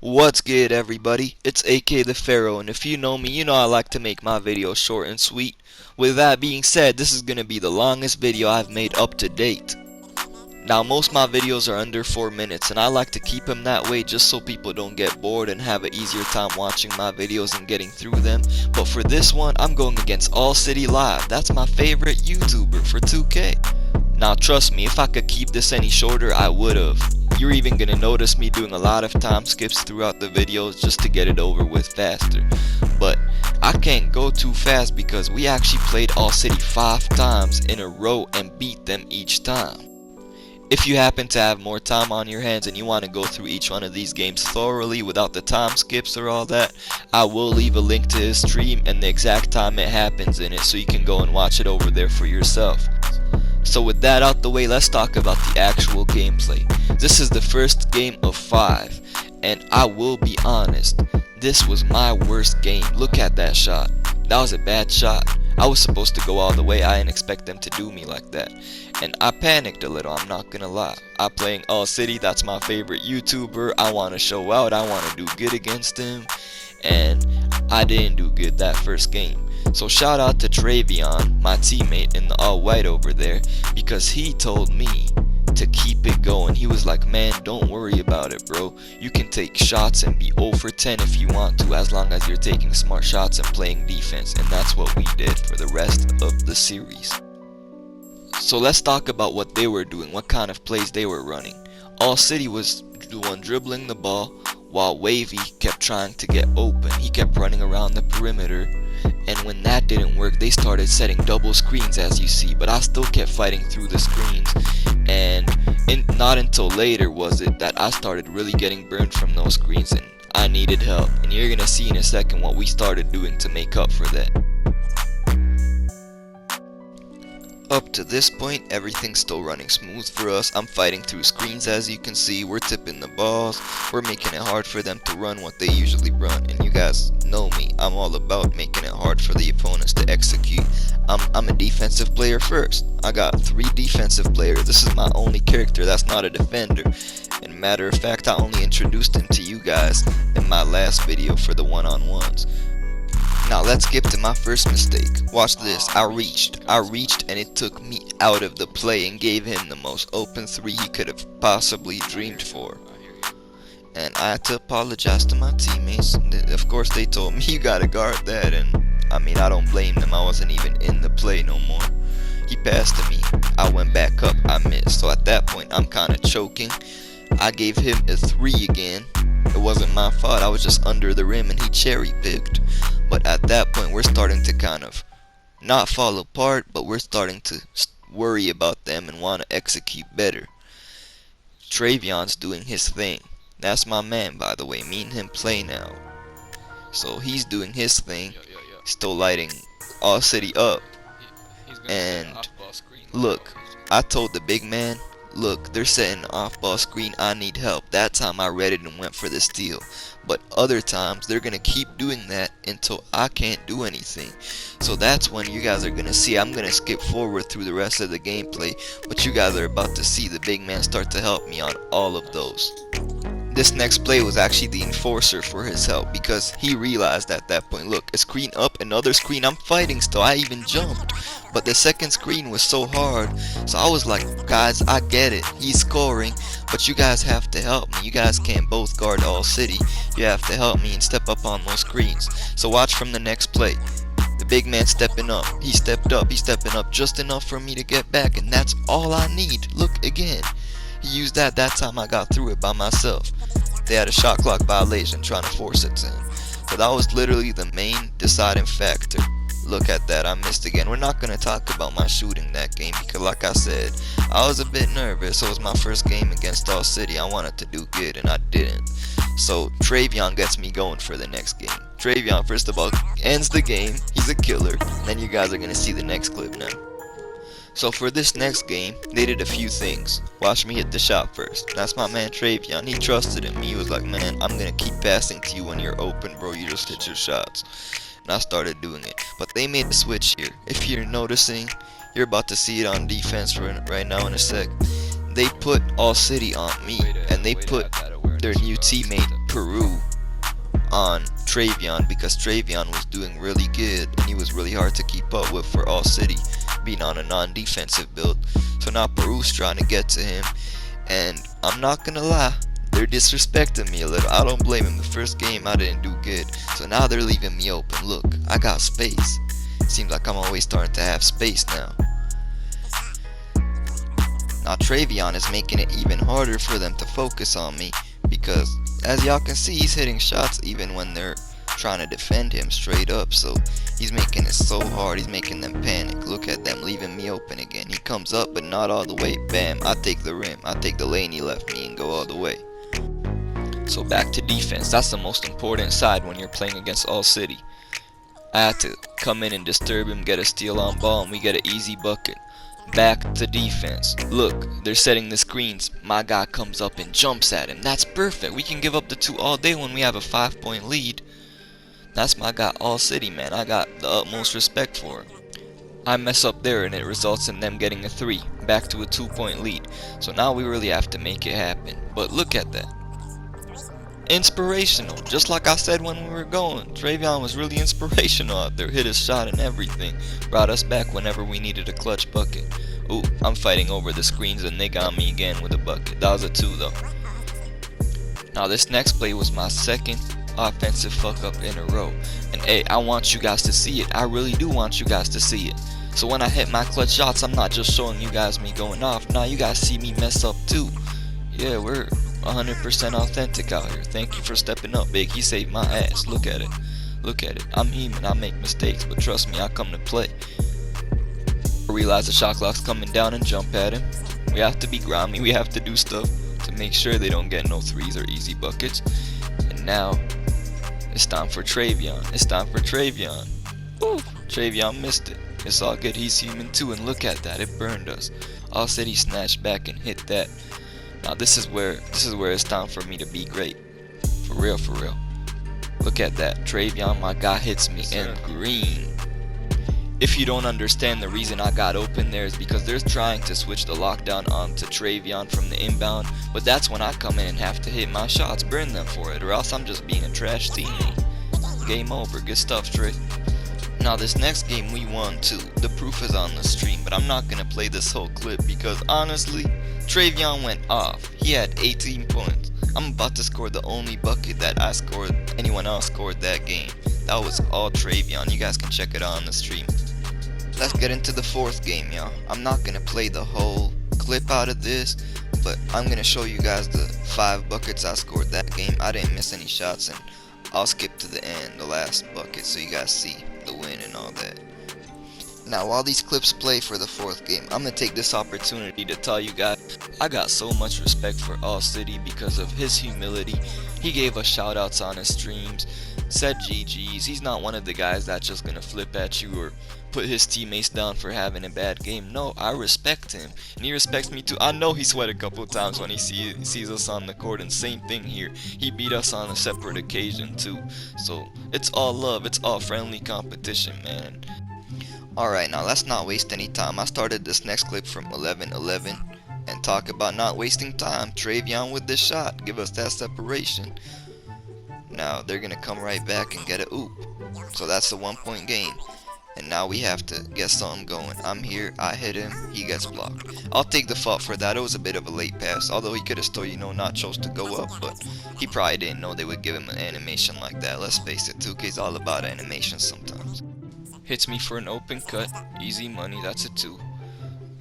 What's good, everybody? It's AkThaPharaoh, and if you know me, you know I like to make my videos short and sweet. With that being said, this is going to be the longest video I've made up to date. Now, most of my videos are under 4 minutes, and I like to keep them that way just so people don't get bored and have an easier time watching my videos and getting through them. But for this one, I'm going against AllCity Live. That's my favorite YouTuber for 2K. Now, trust me, if I could keep this any shorter, I would've. You're even gonna notice me doing a lot of time skips throughout the videos just to get it over with faster. But I can't go too fast because we actually played AllCity 5 times in a row and beat them each time. If you happen to have more time on your hands and you want to go through each one of these games thoroughly without the time skips or all that, I will leave a link to his stream and the exact time it happens in it so you can go and watch it over there for yourself. So with that out the way, let's talk about the actual gameplay. This is the first game of 5, and I will be honest, this was my worst game. Look at that shot. That was a bad shot. I was supposed to go all the way. I didn't expect them to do me like that. And I panicked a little, I'm not gonna lie. I'm playing AllCity, that's my favorite YouTuber. I want to show out, I want to do good against him. And I didn't do good that first game. So shout out to Travion, my teammate in the all white over there, because he told me to keep it going. He was like, man, don't worry about it, bro. You can take shots and be 0 for 10 if you want to, as long as you're taking smart shots and playing defense. And that's what we did for the rest of the series. So let's talk about what they were doing, what kind of plays they were running. AllCity was doing dribbling the ball, while Wavy kept trying to get open. He kept running around the perimeter, and when that didn't work, they started setting double screens, as you see, but I still kept fighting through the screens. And not until later was it that I started really getting burned from those screens, and I needed help. And you're gonna see in a second what we started doing to make up for that. Up to this point, everything's still running smooth for us. I'm fighting through screens, as you can see. We're tipping the balls. We're making it hard for them to run what they usually run. And you guys know me. I'm all about making it hard for the opponents to execute. I'm a defensive player first. I got 3 defensive players. This is my only character that's not a defender. And matter of fact, I only introduced him to you guys in my last video for the one-on-ones. Now let's skip to my first mistake. Watch this. I reached and it took me out of the play and gave him the most open 3 he could have possibly dreamed for. And I had to apologize to my teammates. Of course they told me you gotta guard that, and I mean, I don't blame them. I wasn't even in the play no more. He passed to me. I went back up. I missed. So at that point I'm kinda choking. I gave him a 3 again. It wasn't my fault. I was just under the rim and he cherry picked. But at that point, we're starting to kind of not fall apart, but we're starting to worry about them and want to execute better. Travion's doing his thing. That's my man, by the way. Me and him play now. So he's doing his thing, still lighting AllCity up. And look, I told the big man, look, they're setting an off-ball screen, I need help. That time I read it and went for the steal. But other times, they're going to keep doing that until I can't do anything. So that's when you guys are going to see. I'm going to skip forward through the rest of the gameplay, but you guys are about to see the big man start to help me on all of those. This next play was actually the enforcer for his help, because he realized at that point, look, a screen up, another screen, I'm fighting still, I even jumped. But the second screen was so hard, so I was like, guys, I get it, he's scoring, but you guys have to help me. You guys can't both guard AllCity. You have to help me and step up on those screens. So watch from the next play. The big man stepping up. He stepped up. He's stepping up just enough for me to get back, and that's all I need. Look again. He used that time I got through it by myself. They had a shot clock violation trying to force it to him. But that was literally the main deciding factor. Look at that, I missed again. We're not going to talk about my shooting that game because, like I said, I was a bit nervous. It was my first game against AllCity. I wanted to do good and I didn't. So Travion gets me going for the next game. Travion, first of all, ends the game. He's a killer. Then you guys are going to see the next clip now. So for this next game, they did a few things. Watch me hit the shot first. That's my man Travion. He trusted in me. He was like, man, I'm going to keep passing to you when you're open, bro. You just hit your shots. And I started doing it. But they made the switch here. If you're noticing, you're about to see it on defense right now in a sec. They put AllCity on me, and they put their new teammate Peru on Travion because Travion was doing really good and he was really hard to keep up with for AllCity, being on a non-defensive build. So now Peru's trying to get to him, and I'm not gonna lie, they're disrespecting me a little. I don't blame him. The first game I didn't do good, so now they're leaving me open. Look, I got space. Seems like I'm always starting to have space now. Now Travion is making it even harder for them to focus on me because, as y'all can see, he's hitting shots even when they're trying to defend him straight up. So he's making it so hard. He's making them panic. Look at them leaving me open again. He comes up but not all the way. Bam, I take the rim. I take the lane he left me and go all the way. So back to defense. That's the most important side when you're playing against AllCity. I had to come in and disturb him, get a steal on ball, and we get an easy bucket. Back to defense. Look, they're setting the screens. My guy comes up and jumps at him. That's perfect. We can give up the 2 all day when we have a 5-point lead. That's my guy AllCity, man. I got the utmost respect for him. I mess up there and it results in them getting a 3. Back to a 2-point lead. So now we really have to make it happen. But look at that. Inspirational. Just like I said when we were going. Travion was really inspirational out there. Hit his shot and everything. Brought us back whenever we needed a clutch bucket. Ooh, I'm fighting over the screens and they got me again with a bucket. That was a 2 though. Now this next play was my second offensive fuck up in a row. And hey, I want you guys to see it. I really do want you guys to see it. So when I hit my clutch shots, I'm not just showing you guys me going off. Now you guys see me mess up too. Yeah, we're 100% authentic out here. Thank you for stepping up, big. He saved my ass. Look at it. Look at it. I'm human. I make mistakes, but trust me, I come to play. I realize the shot clock's coming down and jump at him. We have to be grimy. We have to do stuff to make sure they don't get no 3s or easy buckets. And now it's time for Travion. It's time for Travion. Woo! Travion missed it. It's all good. He's human too. And look at that. It burned us. AllCity snatched back and hit that. Now this is where it's time for me to be great. For real, for real. Look at that. Travion, my guy, hits me in green. If you don't understand, the reason I got open there is because they're trying to switch the lockdown onto Travion from the inbound, but that's when I come in and have to hit my shots, burn them for it, or else I'm just being a trash teammate. Game over. Good stuff, Trey. Now this next game we won too. The proof is on the stream, but I'm not gonna play this whole clip because honestly, Travion went off. He had 18 points. I'm about to score the only bucket that anyone else scored that game. That was all Travion. You guys can check it out on the stream. Let's get into the 4th game, y'all. I'm not gonna play the whole clip out of this, but I'm gonna show you guys the 5 buckets I scored that game. I didn't miss any shots, and I'll skip to the end, the last bucket, so you guys see the win and all that. Now while these clips play for the 4th game, I'm gonna take this opportunity to tell you guys I got so much respect for AllCity because of his humility. He gave us shout outs on his streams, said GG's. He's not one of the guys that's just gonna flip at you or put his teammates down for having a bad game. No, I respect him and he respects me too. I know he sweat a couple times when he sees us on the court, and same thing here. He beat us on a separate occasion too. So it's all love, it's all friendly competition, man. Alright, now let's not waste any time. I started this next clip from 11-11 and talk about not wasting time. Travion with this shot, give us that separation. Now they're gonna come right back and get a oop. So that's the 1-point game. And now we have to get something going. I'm here, I hit him, he gets blocked. I'll take the fault for that. It was a bit of a late pass, although he could have still, not chose to go up, but he probably didn't know they would give him an animation like that. Let's face it, 2K's all about animations sometimes. Hits me for an open cut, easy money, that's a 2.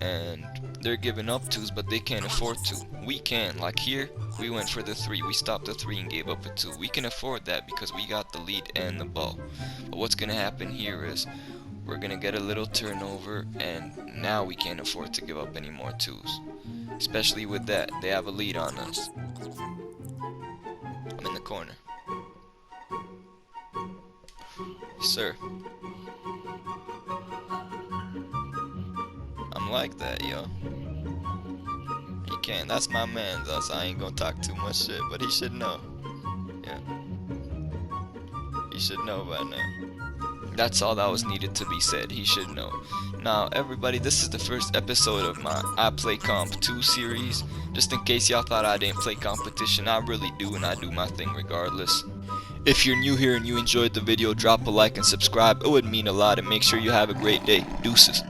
And they're giving up 2s, but they can't afford to. We can. Like here, we went for the 3. We stopped the 3 and gave up a 2. We can afford that because we got the lead and the ball. But what's gonna happen here is we're gonna get a little turnover, and now we can't afford to give up any more 2s. Especially with that, they have a lead on us. I'm in the corner. Sir. I'm like that, yo. He can. That's my man, thus I ain't gonna talk too much shit, but he should know. Yeah. He should know by now. That's all that was needed to be said. He should know. Now everybody, this is the first episode of my I Play Comp 2 series. Just in case y'all thought I didn't play competition, I really do, and I do my thing regardless. If you're new here and you enjoyed the video, drop a like and subscribe. It would mean a lot, and make sure you have a great day. Deuces.